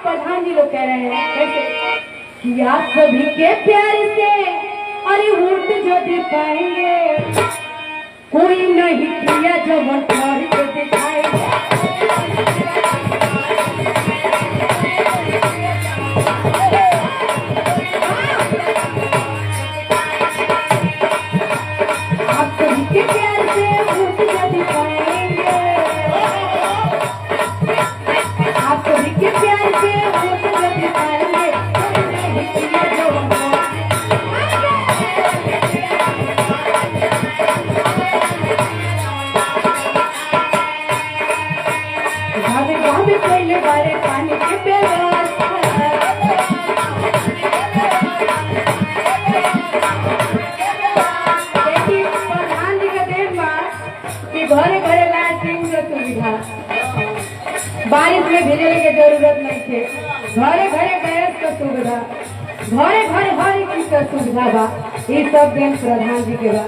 प्रधान जी लोग कह रहे हैं कैसे कि आप सभी के प्यार से अरे वोट जो दे पाएंगे कोई नहीं किया जब कर के दिखाएंगे। आप सभी के प्यार से वोट जो दे पाएंगे, आप सभी के प्यार से वोट जो दे पाएंगे कोई नहीं किया जब पहले बारे पानी के व्यवस्था प्रधान जी का देन बा कि घरे घरे लैट्रिन के सुविधा, बारिश में भेजने की जरूरत नहीं थे, घरे घरे गैस का सुविधा, घरे घरे हर एक चीज का सुविधा बा। ये सब देन प्रधान जी के बा।